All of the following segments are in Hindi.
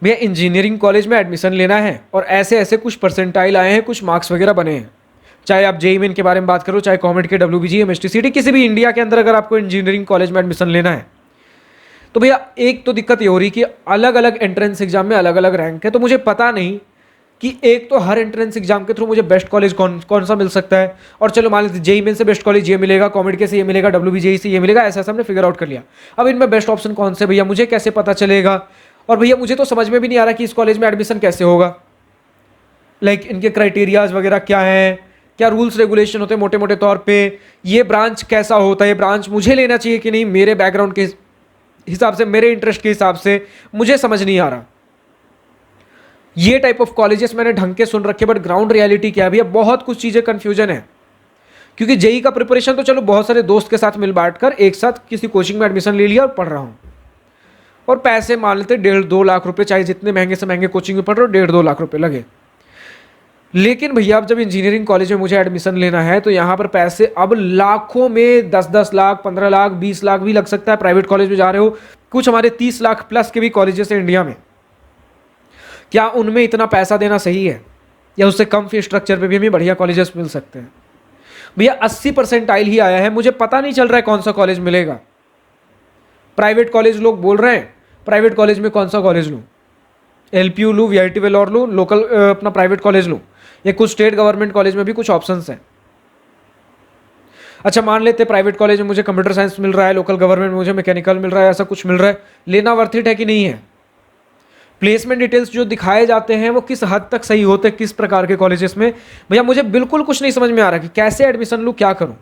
भैया इंजीनियरिंग कॉलेज में एडमिशन लेना है और ऐसे ऐसे कुछ परसेंटाइल आए हैं, कुछ मार्क्स वगैरह बने हैं। चाहे आप जेईई मेन के बारे में बात करो, चाहे कॉमेड के, डब्ल्यूबीजी, एमएसटीसीटी, किसी भी इंडिया के अंदर अगर आपको इंजीनियरिंग कॉलेज में एडमिशन लेना है तो भैया एक तो दिक्कत ये हो रही कि अलग अलग एंट्रेंस एग्जाम में अलग अलग रैंक है। तो मुझे पता नहीं कि एक तो हर एंट्रेंस एग्जाम के थ्रू मुझे बेस्ट कॉलेज कौन सा मिल सकता है। और चलो मान लीजिए जेईई मेन से बेस्ट कॉलेज ये मिलेगा, कॉमेड के से ये मिलेगा, डब्ल्यूबीजेई से ये मिलेगा, ऐसा हमने फिगर आउट कर लिया। अब इनमें बेस्ट ऑप्शन कौन से भैया मुझे कैसे पता चलेगा? और भैया मुझे तो समझ में भी नहीं आ रहा कि इस कॉलेज में एडमिशन कैसे होगा। लाइक इनके क्राइटेरियाज वगैरह क्या हैं, क्या रूल्स रेगुलेशन होते हैं मोटे मोटे तौर पे, ये ब्रांच कैसा होता है, ये ब्रांच मुझे लेना चाहिए कि नहीं, मेरे बैकग्राउंड के हिसाब से, मेरे इंटरेस्ट के हिसाब से, मुझे समझ नहीं आ रहा। ये टाइप ऑफ कॉलेजेस मैंने ढंग के सुन रखे, बट ग्राउंड रियलिटी क्या है भैया, बहुत कुछ चीजें कंफ्यूजन है। क्योंकि जेईई का प्रिपरेशन तो चलो बहुत सारे दोस्त के साथ मिल बांट कर एक साथ किसी कोचिंग में एडमिशन ले लिया और पढ़ रहा हूं, और पैसे मान लेते 1.5-2 लाख रुपए, चाहे जितने महंगे से महंगे कोचिंग में पढ़ रहे हो 1.5-2 लाख रुपए लगे। लेकिन भैया अब जब इंजीनियरिंग कॉलेज में मुझे एडमिशन लेना है तो यहां पर पैसे अब लाखों में, 10-10 लाख, 15 लाख, 20 लाख भी लग सकता है। प्राइवेट कॉलेज में जा रहे हो, कुछ हमारे 30 लाख प्लस के भी कॉलेजेस हैं इंडिया में। क्या उनमें इतना पैसा देना सही है, या उससे कम फीस स्ट्रक्चर पे भी हमें बढ़िया कॉलेजेस मिल सकते हैं? भैया 80% ही आया है, मुझे पता नहीं चल रहा है कौन सा कॉलेज मिलेगा। प्राइवेट कॉलेज लोग बोल रहे हैं, प्राइवेट कॉलेज में कौन सा कॉलेज लूँ? एलपीयू लूँ, वीआईटी वेलोर लूँ, लोकल अपना प्राइवेट कॉलेज लूँ, या कुछ स्टेट गवर्नमेंट कॉलेज में भी कुछ ऑप्शंस हैं। अच्छा मान लेते प्राइवेट कॉलेज में मुझे कंप्यूटर साइंस मिल रहा है, लोकल गवर्नमेंट में मुझे मैकेनिकल मिल रहा है, ऐसा कुछ मिल रहा है, लेना वर्थ इट है कि नहीं है? प्लेसमेंट डिटेल्स जो दिखाए जाते हैं वो किस हद तक सही होते हैं, किस प्रकार के कॉलेजेस में? भैया मुझे बिल्कुल कुछ नहीं समझ में आ रहा कि कैसे एडमिशन लूँ, क्या करूँ।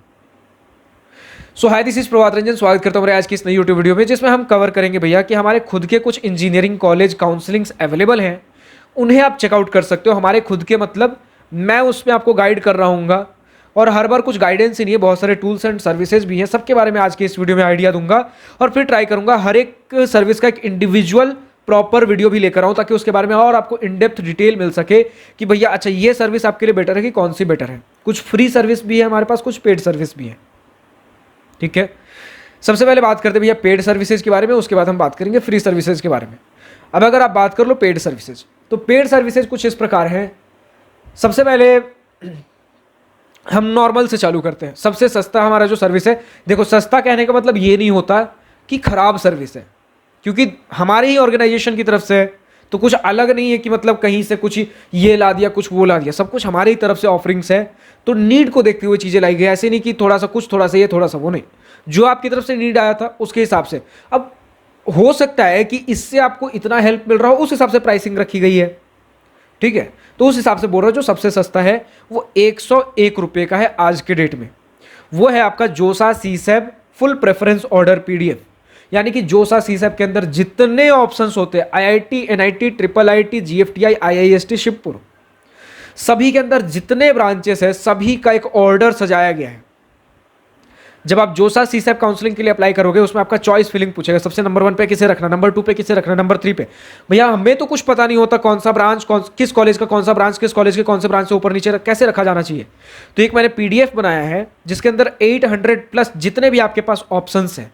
सो हाय, दिस इज प्रभात रंजन, स्वागत करता हूँ मेरे आज की इस नई यूट्यूब वीडियो में, जिसमें हम कवर करेंगे भैया कि हमारे खुद के कुछ इंजीनियरिंग कॉलेज काउंसलिंग्स अवेलेबल हैं, उन्हें आप चेकआउट कर सकते हो। हमारे खुद के मतलब मैं उसमें आपको गाइड कर रहा हूँ, और हर बार कुछ गाइडेंस ही नहीं है, बहुत सारे टूल्स एंड सर्विसेज भी हैं, सबके बारे में आज की इस वीडियो में आइडिया दूंगा। और फिर ट्राई करूंगा हर एक सर्विस का एक इंडिविजुअल प्रॉपर वीडियो भी लेकर आऊँ, ताकि उसके बारे में और आपको इन डेप्थ डिटेल मिल सके कि भैया अच्छा ये सर्विस आपके लिए बेटर है कि कौन सी बेटर है। कुछ फ्री सर्विस भी है हमारे पास, कुछ पेड सर्विस भी है, ठीक है। सबसे पहले बात करते हैं भैया पेड सर्विसेज के बारे में, उसके बाद हम बात करेंगे फ्री सर्विसेज के बारे में। अब अगर आप बात कर लो पेड सर्विसेज, तो पेड सर्विसेज कुछ इस प्रकार हैं। सबसे पहले हम नॉर्मल से चालू करते हैं। सबसे सस्ता हमारा जो सर्विस है, देखो सस्ता कहने का मतलब ये नहीं होता कि खराब सर्विस है, क्योंकि हमारे ही ऑर्गेनाइजेशन की तरफ से है, तो कुछ अलग नहीं है कि मतलब कहीं से कुछ ये ला दिया, कुछ वो ला दिया, सब कुछ हमारी ही तरफ से ऑफरिंग्स है। तो नीड को देखते हुए चीज़ें लाई गई, ऐसे नहीं कि थोड़ा सा कुछ, थोड़ा सा ये, थोड़ा सा वो, नहीं, जो आपकी तरफ से नीड आया था उसके हिसाब से। अब हो सकता है कि इससे आपको इतना हेल्प मिल रहा हो, उस हिसाब से प्राइसिंग रखी गई है, ठीक है। तो उस हिसाब से बोल रहा हूं, जो सबसे सस्ता है वो 101 रुपये का है आज के डेट में। वो है आपका जोसा CSAB full preference order PDF. यानी कि जोसा सीसैब के अंदर जितने ऑप्शंस होते हैं, IIT, NIT, triple IT, GFTI, IIST, Shivpur, सभी के अंदर जितने ब्रांचेस है सभी का एक ऑर्डर सजाया गया है। जब आप जोसा सीसैब काउंसलिंग के लिए अप्लाई करोगे, उसमें आपका चॉइस फिलिंग पूछेगा, सबसे नंबर 1 पे किसे रखना, नंबर 2 पे किसे रखना, नंबर 3 पे। भैया हमें तो कुछ पता नहीं होता कौन सा ब्रांच, किस कॉलेज का कौन सा ब्रांच, किस कॉलेज के कौन से ब्रांच से ऊपर नीचे कैसे रखा जाना चाहिए। तो एक मैंने पीडीएफ बनाया है जिसके अंदर 800 प्लस जितने भी आपके पास ऑप्शंस हैं,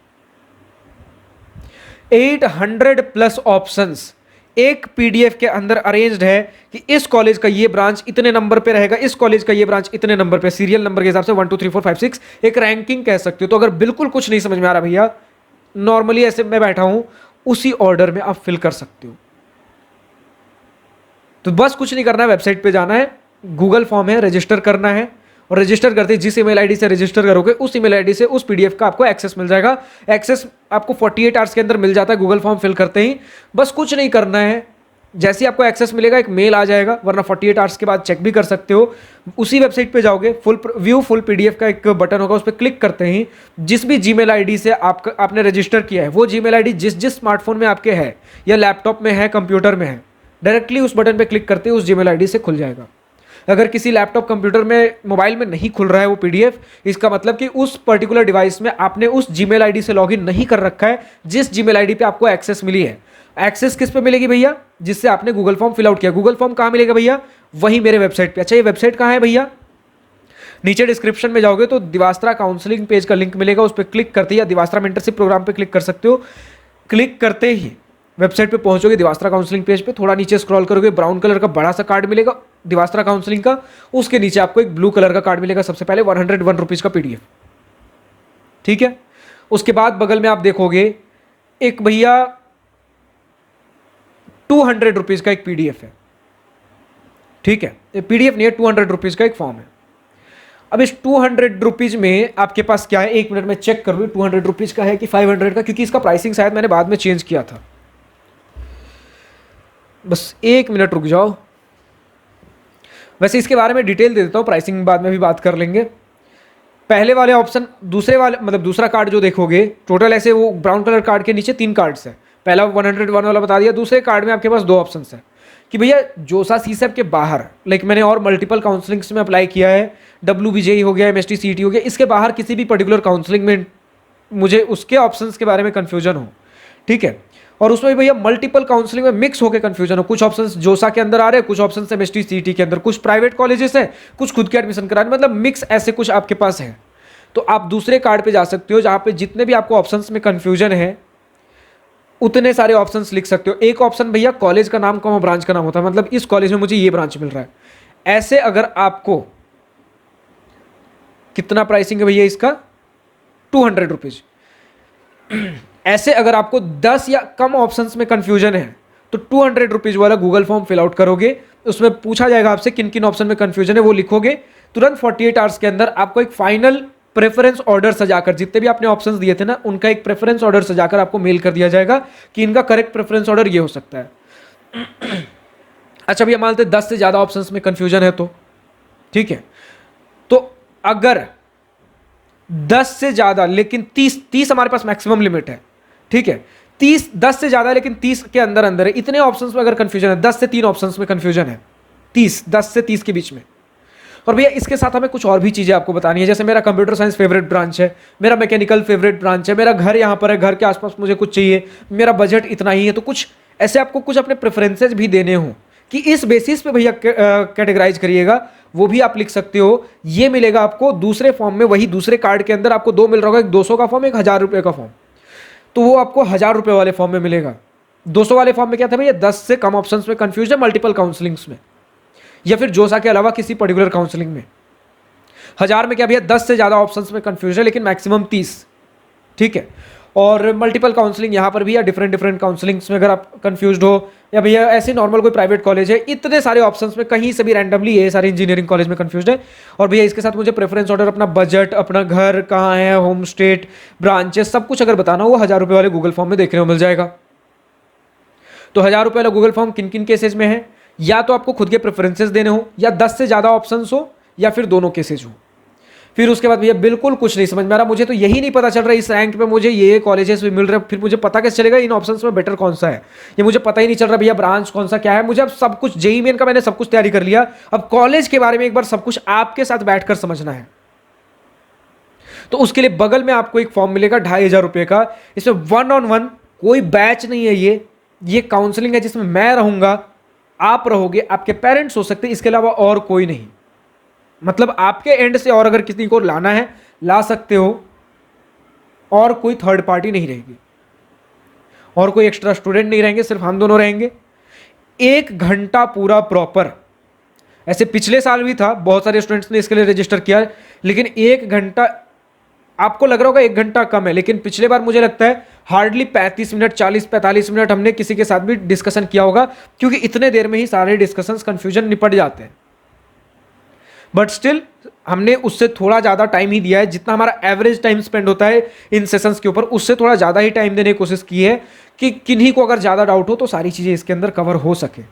800 प्लस ऑप्शंस एक पीडीएफ के अंदर अरेंज्ड है कि इस कॉलेज का ये ब्रांच इतने नंबर पे रहेगा, इस कॉलेज का ये ब्रांच इतने नंबर पे, सीरियल नंबर के हिसाब से 1 2 3 4 5 6 एक रैंकिंग कह सकते हो। तो अगर बिल्कुल कुछ नहीं समझ में आ रहा भैया, नॉर्मली ऐसे मैं बैठा हूं, उसी ऑर्डर में आप फिल कर सकते हो। तो बस कुछ नहीं करना है, वेबसाइट पे जाना है, गूगल फॉर्म है, रजिस्टर करना है, और रजिस्टर करते जिस ईमेल आईडी से रजिस्टर करोगे उस ईमेल आईडी से उस पीडीएफ का आपको एक्सेस मिल जाएगा। एक्सेस आपको 48 आवर्स के अंदर मिल जाता है गूगल फॉर्म फिल करते ही। बस कुछ नहीं करना है, जैसे ही आपको एक्सेस मिलेगा एक मेल आ जाएगा, वरना 48 आवर्स के बाद चेक भी कर सकते हो। उसी वेबसाइट पे जाओगे, फुल पीडीएफ का एक बटन होगा, उस पर क्लिक करते ही जिस भी जीमेल आईडी से आपने रजिस्टर किया है, वो जीमेल आईडी जिस स्मार्टफोन में आपके है, या लैपटॉप में है, कंप्यूटर में है, डायरेक्टली उस बटन पे क्लिक करते ही उस जीमेल आईडी से खुल जाएगा। अगर किसी लैपटॉप, कंप्यूटर में, मोबाइल में नहीं खुल रहा है वो पीडीएफ, इसका मतलब कि उस पर्टिकुलर डिवाइस में आपने उस जीमेल आईडी से लॉगिन नहीं कर रखा है जिस जीमेल आईडी पे आपको एक्सेस मिली है। एक्सेस किस पे मिलेगी भैया? जिससे आपने गूगल फॉर्म फिल आउट किया। गूगल फॉर्म कहां मिलेगा भैया? वही मेरे वेबसाइट पे। अच्छा ये वेबसाइट कहां है भैया? नीचे डिस्क्रिप्शन में जाओगे तो दिवास्त्रा काउंसलिंग पेज का लिंक मिलेगा, उस पर क्लिक करते ही, या दिवास्त्रा मेंटरशिप प्रोग्राम पे क्लिक कर सकते हो। क्लिक करते ही वेबसाइट पे पहुंचोगे दिवास्त्रा काउंसलिंग पेज पे, थोड़ा नीचे स्क्रॉल करोगे, ब्राउन कलर का बड़ा सा कार्ड मिलेगा दिवास्त्रा काउंसलिंग का, उसके नीचे आपको एक ब्लू कलर का कार्ड मिलेगा सबसे पहले 101 रुपीज़ का PDF। ठीक है, उसके बाद बगल में आप देखोगे एक भैया 200 रुपीज़ का एक PDF है। ठीक है, ये PDF नहीं है, 200 रुपीज़ का एक फॉर्म है। अब इस 200 रुपीज़ में आपके पास क्या है, एक मिनट में चेक कर लूँ 200 रुपीज़ का है कि 500 का, क्योंकि इसका प्राइसिंग शायद मैंने बाद में चेंज किया था। बस एक मिनट रुक जाओ, वैसे इसके बारे में डिटेल दे देता हूँ, प्राइसिंग बाद में भी बात कर लेंगे। पहले वाले ऑप्शन, दूसरे वाले मतलब दूसरा कार्ड जो देखोगे, टोटल ऐसे वो ब्राउन कलर कार्ड के नीचे 3 कार्ड्स है। पहला 101 वाला बता दिया, दूसरे कार्ड में आपके पास 2 ऑप्शन है कि भैया जोसा सीसेप के बाहर, लाइक मैंने और मल्टीपल काउंसलिंग्स में अप्लाई किया है, WBJE हो गया, MST CET हो गया, इसके बाहर किसी भी पर्टिकुलर काउंसलिंग में मुझे उसके ऑप्शंस के बारे में कन्फ्यूजन हो। ठीक है, और उसमें भैया मल्टीपल काउंसलिंग में मिक्स होकर कन्फ्यूजन हो, कुछ ऑप्शंस जोसा के अंदर आ रहे हैं, कुछ ऑप्शंस MST CET के अंदर, कुछ प्राइवेट कॉलेजेस हैं, कुछ खुद के एडमिशन करा रहे हैं, मतलब मिक्स ऐसे कुछ आपके पास है। तो आप दूसरे कार्ड पे जा सकते हो जहां पे जितने भी आपको ऑप्शंस में कन्फ्यूजन है उतने सारे ऑप्शंस लिख सकते हो। एक ऑप्शन भैया कॉलेज का नाम कॉमा ब्रांच का नाम होता है, मतलब इस कॉलेज में मुझे ये ब्रांच मिल रहा है। ऐसे अगर आपको, कितना प्राइसिंग है भैया इसका, 200 रुपीज़। ऐसे अगर आपको 10 या कम ऑप्शंस में कंफ्यूजन है तो 200 रुपीज़ वाला गूगल फॉर्म फिल आउट करोगे, उसमें पूछा जाएगा आपसे किन किन ऑप्शन में कंफ्यूजन है, वो लिखोगे, तुरंत 48 आवर्स के अंदर आपको एक फाइनल प्रेफरेंस ऑर्डर सजाकर, जितने भी आपने ऑप्शंस दिए थे ना उनका एक प्रेफरेंस ऑर्डर सजाकर आपको मेल कर दिया जाएगा कि इनका करेक्ट प्रेफरेंस ऑर्डर ये हो सकता है। अच्छा भैया मानते 10 से ज़्यादा ऑप्शंस में कंफ्यूजन है तो ठीक है, तो अगर 10 से ज़्यादा लेकिन 30 हमारे पास मैक्सिमम लिमिट है। ठीक है, 10 से ज़्यादा लेकिन 30 के अंदर अंदर है, इतने ऑप्शंस में अगर कंफ्यूजन है, 10 से 3 ऑप्शंस में कंफ्यूजन है, 10 से 30 के बीच में। और भैया इसके साथ हमें कुछ और भी चीज़ें आपको बतानी है, जैसे मेरा कंप्यूटर साइंस फेवरेट ब्रांच है, मेरा मैकेनिकल फेवरेट ब्रांच है, मेरा घर यहाँ पर है, घर के आसपास मुझे कुछ चाहिए, मेरा बजट इतना ही है, तो कुछ ऐसे आपको कुछ अपने प्रेफरेंसेज भी देने हों कि इस बेसिस पे भैया कैटेगराइज करिएगा, वो भी आप लिख सकते हो। ये मिलेगा आपको दूसरे फॉर्म में, वही दूसरे कार्ड के अंदर आपको 2 मिल रहा होगा, एक 200 का फॉर्म, एक 1000 रुपये का फॉर्म, तो वो आपको 1000 रुपये वाले फॉर्म में मिलेगा। 200 वाले फॉर्म में क्या था भैया, 10 से कम ऑप्शंस में कंफ्यूज है मल्टीपल काउंसलिंग्स में, या फिर जोसा के अलावा किसी पर्टिकुलर काउंसलिंग में। 1000 में क्या भैया 10 से ज़्यादा ऑप्शंस में कंफ्यूज है लेकिन मैक्सिमम 30। ठीक है, और मल्टीपल काउंसलिंग यहाँ पर भी, या डिफरेंट काउंसलिंग्स में अगर आप कंफ्यूज हो, या भैया ऐसे नॉर्मल कोई प्राइवेट कॉलेज है, इतने सारे ऑप्शंस में कहीं से भी रैंडमली ये सारे इंजीनियरिंग कॉलेज में कंफ्यूज है। और भैया इसके साथ मुझे प्रेफरेंस ऑर्डर, अपना बजट, अपना घर कहाँ है, होम स्टेट, ब्रांचेस, सब कुछ अगर बताना हो वो 1000 रुपये वाले गूगल फॉर्म में देखने को मिल जाएगा। तो 1000 रुपये वाला गूगल फॉर्म किन किन केसेज में है, या तो आपको खुद के प्रेफरेंसेस देने हो, या 10 से ज़्यादा ऑप्शंस हो, या फिर दोनों केसेज हो। फिर उसके बाद भैया बिल्कुल कुछ नहीं समझ में आ रहा, मुझे तो यही नहीं पता चल रहा इस रैंक पे मुझे ये कॉलेजेस भी मिल रहे हैं, फिर मुझे पता कैसे चलेगा इन ऑप्शंस में बेटर कौन सा है, ये मुझे पता ही नहीं चल रहा भैया ब्रांच कौन सा क्या है। मुझे अब सब कुछ, जेईई मेन का मैंने सब कुछ तैयारी कर लिया, अब कॉलेज के बारे में एक बार सब कुछ आपके साथ बैठकर समझना है। तो उसके लिए बगल में आपको एक फॉर्म मिलेगा 2500 रुपये का, इसमें 1-on-1 कोई बैच नहीं है, ये काउंसलिंग है जिसमें मैं रहूंगा, आप रहोगे, आपके पेरेंट्स हो सकते हैं, इसके अलावा और कोई नहीं। मतलब आपके एंड से और अगर किसी को लाना है ला सकते हो, और कोई थर्ड पार्टी नहीं रहेगी, और कोई एक्स्ट्रा स्टूडेंट नहीं रहेंगे, सिर्फ हम दोनों रहेंगे। 1 घंटा पूरा प्रॉपर, ऐसे पिछले साल भी था, बहुत सारे स्टूडेंट्स ने इसके लिए रजिस्टर किया, लेकिन 1 घंटा, आपको लग रहा होगा 1 घंटा कम है, लेकिन पिछले बार मुझे लगता है हार्डली 35 मिनट, 40-45 मिनट हमने किसी के साथ भी डिस्कशन किया होगा, क्योंकि इतने देर में ही सारे डिस्कशंस कंफ्यूजन निपट जाते हैं। बट स्टिल हमने उससे थोड़ा ज़्यादा टाइम ही दिया है, जितना हमारा एवरेज टाइम स्पेंड होता है इन सेशंस के ऊपर, उससे थोड़ा ज़्यादा ही टाइम देने की कोशिश की है कि किन्हीं को अगर ज़्यादा डाउट हो तो सारी चीज़ें इसके अंदर कवर हो सके।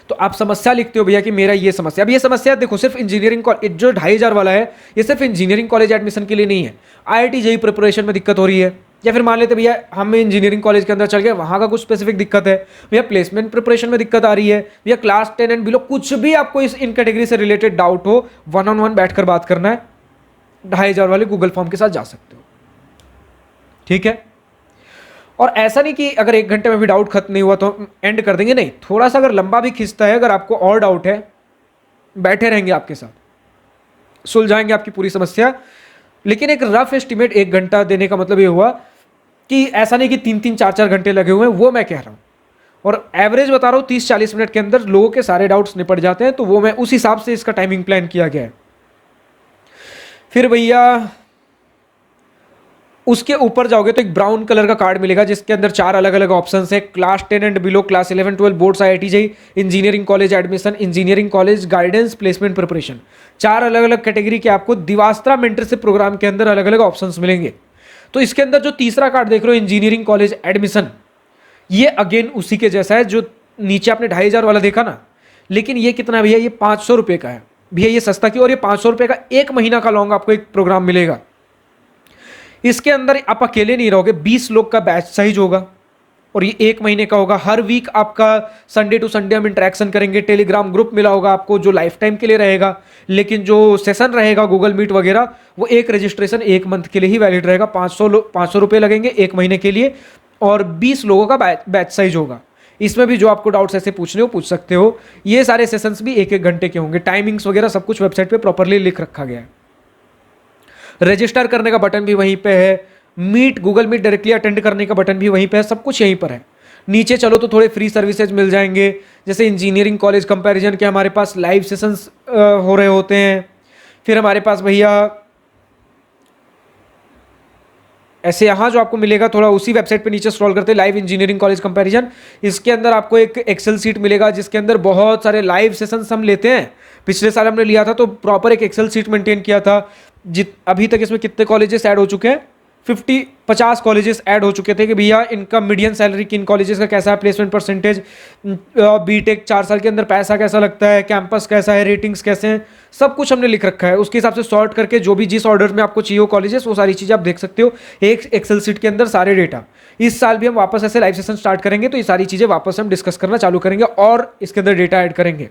तो आप समस्या लिखते हो भैया कि मेरा ये समस्या, अब ये समस्या देखो सिर्फ इंजीनियरिंग कॉलेज जो 2500 वाला है, ये सिर्फ इंजीनियरिंग कॉलेज एडमिशन के लिए नहीं है। IIT JEE प्रिपरेशन में दिक्कत हो रही है, या फिर मान लेते भैया हम इंजीनियरिंग कॉलेज के अंदर चल गए, वहाँ का कुछ स्पेसिफिक दिक्कत है, भैया प्लेसमेंट प्रिपरेशन में दिक्कत आ रही है, भैया क्लास 10 एंड बिलो, कुछ भी आपको इन कैटेगरी से रिलेटेड डाउट हो, 1-on-1 बैठकर बात करना है, 2500 वाले गूगल फॉर्म के साथ जा सकते हो। ठीक है, और ऐसा नहीं कि अगर 1 घंटे में भी डाउट खत्म नहीं हुआ तो एंड कर देंगे, नहीं, थोड़ा सा अगर लंबा भी खिंचता है, अगर आपको और डाउट है, बैठे रहेंगे आपके साथ, सुलझाएंगे आपकी पूरी समस्या। लेकिन एक रफ एस्टिमेट 1 घंटा देने का मतलब ये हुआ कि ऐसा नहीं कि 3-3 4-4 घंटे लगे हुए हैं, वो मैं कह रहा हूँ। और एवरेज बता रहा हूँ 30-40 मिनट के अंदर लोगों के सारे डाउट्स निपट जाते हैं, तो वो मैं उस हिसाब से इसका टाइमिंग प्लान किया गया है। फिर भैया उसके ऊपर जाओगे तो एक ब्राउन कलर का कार्ड मिलेगा जिसके अंदर 4 अलग अलग ऑप्शन है, class 10 and below, class 11-12, boards, IIT JEE, engineering college admission, engineering college guidance, placement preparation. 4 अलग अलग कैटेगरी के आपको दिवास्त्रा मेंटरशिप प्रोग्राम के अंदर अलग अलग ऑप्शंस मिलेंगे। तो इसके अंदर जो तीसरा कार्ड देख रहे हो इंजीनियरिंग कॉलेज एडमिशन, ये अगेन उसी के जैसा है जो नीचे आपने 2500 वाला देखा ना, लेकिन ये कितना भैया, ये 500 रुपये का है भैया, ये सस्ता क्यों, और ये 500 रुपये का 1 महीना का लॉन्ग आपको एक प्रोग्राम मिलेगा। इसके अंदर आप अकेले नहीं रहोगे, 20 लोग का बैच साइज होगा और ये 1 महीने का होगा। हर वीक आपका संडे टू संडे हम इंटरेक्शन करेंगे, टेलीग्राम ग्रुप मिला होगा आपको जो लाइफ टाइम के लिए रहेगा, लेकिन जो सेशन रहेगा गूगल मीट वगैरह वो एक रजिस्ट्रेशन 1 मंथ के लिए ही वैलिड रहेगा। 500 रुपये लगेंगे 1 महीने के लिए और 20 लोगों का बैच साइज होगा। इसमें भी जो आपको डाउट्स ऐसे पूछने हो पूछ सकते हो। ये सारे सेशंस भी 1-1 घंटे के होंगे, टाइमिंग्स वगैरह सब कुछ वेबसाइट पे प्रॉपरली लिख रखा गया है। रजिस्टर करने का बटन भी वहीं पे है, meet Google meet directly attend करने का बटन भी वहीं पे है, सब कुछ यहीं पर है। नीचे चलो तो थोड़े फ्री सर्विसेज मिल जाएंगे, जैसे इंजीनियरिंग कॉलेज कंपैरिजन के हमारे पास लाइव सेशंस हो रहे होते हैं। फिर हमारे पास भैया ऐसे यहाँ जो आपको मिलेगा थोड़ा उसी वेबसाइट पे नीचे स्क्रॉल करते हैं, लाइव इंजीनियरिंग कॉलेज कंपैरिजन, इसके अंदर आपको एक एक्सेल सीट मिलेगा जिसके अंदर बहुत सारे लाइव सेशंस हम लेते हैं। पिछले साल हमने लिया था तो प्रॉपर एक एक्सेल सीट मेंटेन किया था। अभी तक इसमें कितने कॉलेजेस ऐड हो चुके हैं, 50 कॉलेजेस ऐड हो चुके थे कि भैया इनका मीडियन सैलरी किन कॉलेजेस का कैसा है, प्लेसमेंट परसेंटेज, बीटेक 4 साल के अंदर पैसा कैसा लगता है, कैंपस कैसा है, रेटिंग्स कैसे हैं, सब कुछ हमने लिख रखा है। उसके हिसाब से सॉर्ट करके जो भी जिस ऑर्डर में आपको चाहिए हो कॉलेजेस, वो सारी चीज़ें आप देख सकते हो एक एक्सेल सीट के अंदर सारे डेटा। इस साल भी हम वापस ऐसे लाइव सेशन स्टार्ट करेंगे तो ये सारी चीज़ें वापस हम डिस्कस करना चालू करेंगे और इसके अंदर डेटा ऐड करेंगे।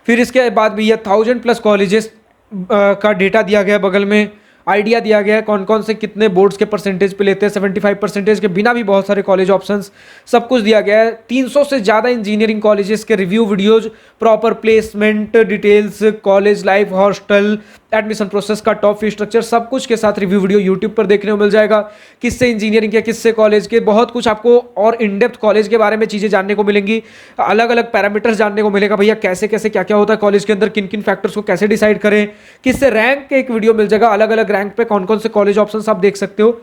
फिर इसके बाद भैया 1000+ कॉलेजेस का डेटा दिया गया, बगल में आइडिया दिया गया है कौन कौन से कितने बोर्ड्स के परसेंटेज पे लेते हैं, 75% के बिना भी बहुत सारे कॉलेज ऑप्शंस, सब कुछ दिया गया है। 300 से ज़्यादा इंजीनियरिंग कॉलेजेस के review videos, proper placement details, college life, hostel, admission process का टॉप फी स्ट्रक्चर, सब कुछ के साथ रिव्यू वीडियो यूट्यूब पर देखने को मिल जाएगा। किससे इंजीनियरिंग के, किससे कॉलेज के, बहुत कुछ आपको और इन डेप्थ कॉलेज के बारे में चीज़ें जानने को मिलेंगी। अलग अलग पैरामीटर्स जानने को मिलेगा भैया, कैसे कैसे क्या क्या होता है कॉलेज के अंदर, किन किन फैक्टर्स को कैसे डिसाइड करें, किससे रैंक के एक वीडियो मिल जाएगा, अलग अलग रैंक पे कौन कौन से कॉलेज ऑप्शंस आप देख सकते हो।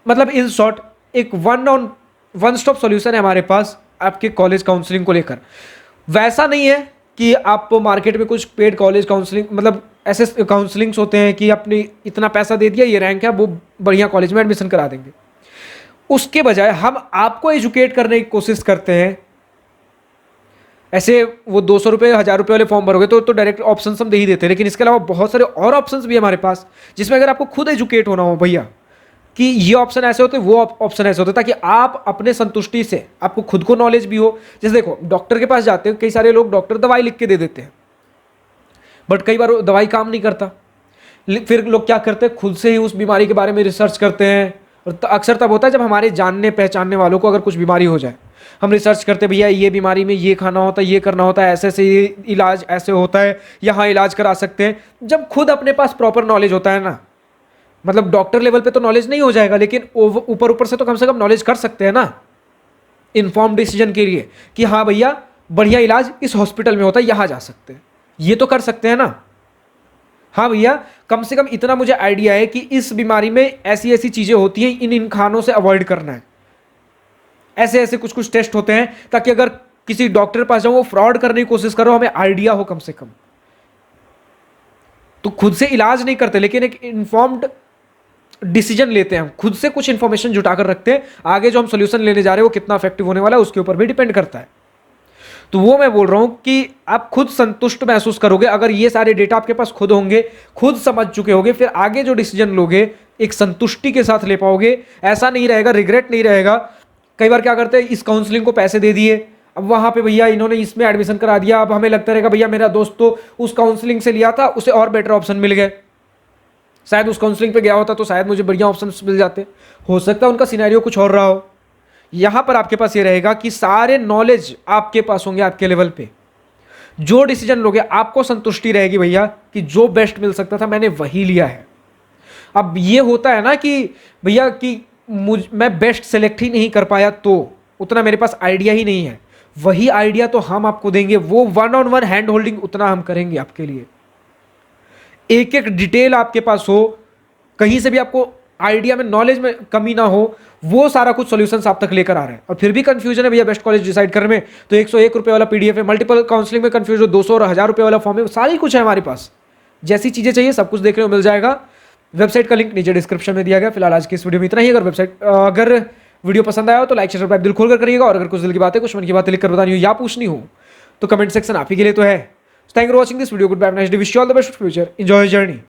मतलब इन शॉर्ट एक वन स्टॉप सॉल्यूशन है हमारे पास आपके कॉलेज काउंसलिंग को लेकर। वैसा नहीं है कि आप मार्केट में कुछ पेड कॉलेज काउंसलिंग, मतलब ऐसे काउंसलिंग्स होते हैं कि आपने इतना पैसा दे दिया, ये रैंक है, वो बढ़िया कॉलेज में एडमिशन करा देंगे। उसके बजाय हम आपको एजुकेट करने की कोशिश करते हैं। ऐसे वो 200 रुपये 1000 रुपये वाले फॉर्म भरोगे तो डायरेक्ट ऑप्शंस हम दे ही देते हैं, लेकिन इसके अलावा बहुत सारे और ऑप्शंस भी हमारे पास, जिसमें अगर आपको खुद एजुकेट होना हो भैया कि ये ऑप्शन ऐसे होते हैं, वो ऑप्शन ऐसे होते हैं, ताकि आप अपने संतुष्टि से, आपको खुद को नॉलेज भी हो। जैसे देखो डॉक्टर के पास जाते हो, कई सारे लोग डॉक्टर दवाई लिख के दे देते हैं, बट कई बार दवाई काम नहीं करता। फिर लोग क्या करते हैं, खुद से ही उस बीमारी के बारे में रिसर्च करते हैं। और अक्सर तब होता है जब हमारे जानने पहचानने वालों को अगर कुछ बीमारी हो जाए, हम रिसर्च करते हैं भैया ये बीमारी में ये खाना होता है, ये करना होता है, ऐसे ऐसे ये इलाज ऐसे होता है, यहाँ इलाज करा सकते हैं। जब खुद अपने पास प्रॉपर नॉलेज होता है ना, मतलब डॉक्टर लेवल पे तो नॉलेज नहीं हो जाएगा, लेकिन ऊपर ऊपर से तो कम कम नॉलेज कर सकते हैं ना, इन्फॉर्म डिसीजन के लिए कि हाँ भैया बढ़िया इलाज इस हॉस्पिटल में होता है, यहाँ जा सकते हैं, ये तो कर सकते हैं ना। हाँ भैया कम से कम इतना मुझे आइडिया है कि इस बीमारी में ऐसी ऐसी चीजें होती हैं, इन खानों से अवॉइड करना है, ऐसे ऐसे कुछ कुछ टेस्ट होते हैं, ताकि अगर किसी डॉक्टर के पास जाओ वो फ्रॉड करने की कोशिश करो, हमें आइडिया हो कम से कम। तो खुद से इलाज नहीं करते, लेकिन एक इन्फॉर्म्ड डिसीजन लेते हैं, हम खुद से कुछ इंफॉर्मेशन जुटाकर रखते हैं। आगे जो हम सोल्यूशन लेने जा रहे हैं वो कितना इफेक्टिव होने वाला है उसके ऊपर भी डिपेंड करता है। तो वो मैं बोल रहा हूं कि आप खुद संतुष्ट महसूस करोगे अगर ये सारे डेटा आपके पास खुद होंगे, खुद समझ चुके होगे, फिर आगे जो डिसीजन लोगे एक संतुष्टि के साथ ले पाओगे। ऐसा नहीं रहेगा, रिग्रेट नहीं रहेगा। कई बार क्या करते हैं, इस काउंसलिंग को पैसे दे दिए, अब वहां पे भैया इन्होंने इसमें एडमिशन करा दिया, अब हमें लगता रहेगा भैया मेरा दोस्त तो उस काउंसलिंग से लिया था, उसे और बेटर ऑप्शन मिल गए, शायद उस काउंसलिंग पे गया होता तो शायद मुझे बढ़िया ऑप्शन मिल जाते। हो सकता है उनका सिनेरियो कुछ और रहा हो। यहां पर आपके पास ये रहेगा कि सारे नॉलेज आपके पास होंगे, आपके लेवल पे जो डिसीजन लोगे आपको संतुष्टि रहेगी भैया कि जो बेस्ट मिल सकता था मैंने वही लिया है। अब ये होता है ना कि भैया कि मैं बेस्ट सेलेक्ट ही नहीं कर पाया तो उतना मेरे पास आइडिया ही नहीं है, वही आइडिया तो हम आपको देंगे, वो 1-on-1 हैंड होल्डिंग उतना हम करेंगे आपके लिए। एक एक डिटेल आपके पास हो, कहीं से भी आपको आइडिया में नॉलेज में कमी ना हो, वो सारा कुछ सॉल्यूशंस आप तक लेकर आ रहे हैं। और फिर भी कंफ्यूजन है भैया बेस्ट कॉलेज डिसाइड करने में, तो 101 रुपये वाला पीडीएफ है, मल्टीपल काउंसलिंग में कंफ्यूज हो 200 और 1000 रुपये वाला फॉर्म है, सारी कुछ है हमारे पास। जैसी चीजें चाहिए सब कुछ देखने को मिल जाएगा। वेबसाइट का लिंक नीचे डिस्क्रिप्शन में दिया गया। फिलहाल आज की इस वीडियो में इतना ही। अगर वीडियो पसंद आया हो तो लाइक शेयर सब्सक्राइब दिल खोलकर करिएगा, और अगर कुछ दिल की बातें कुछ मन की बातें लिखकर बतानी हो या पूछनी हो तो कमेंट सेक्शन आप ही के लिए तो है। Thank you for watching this video. Good bye, nice day, wish you all the best future, enjoy journey.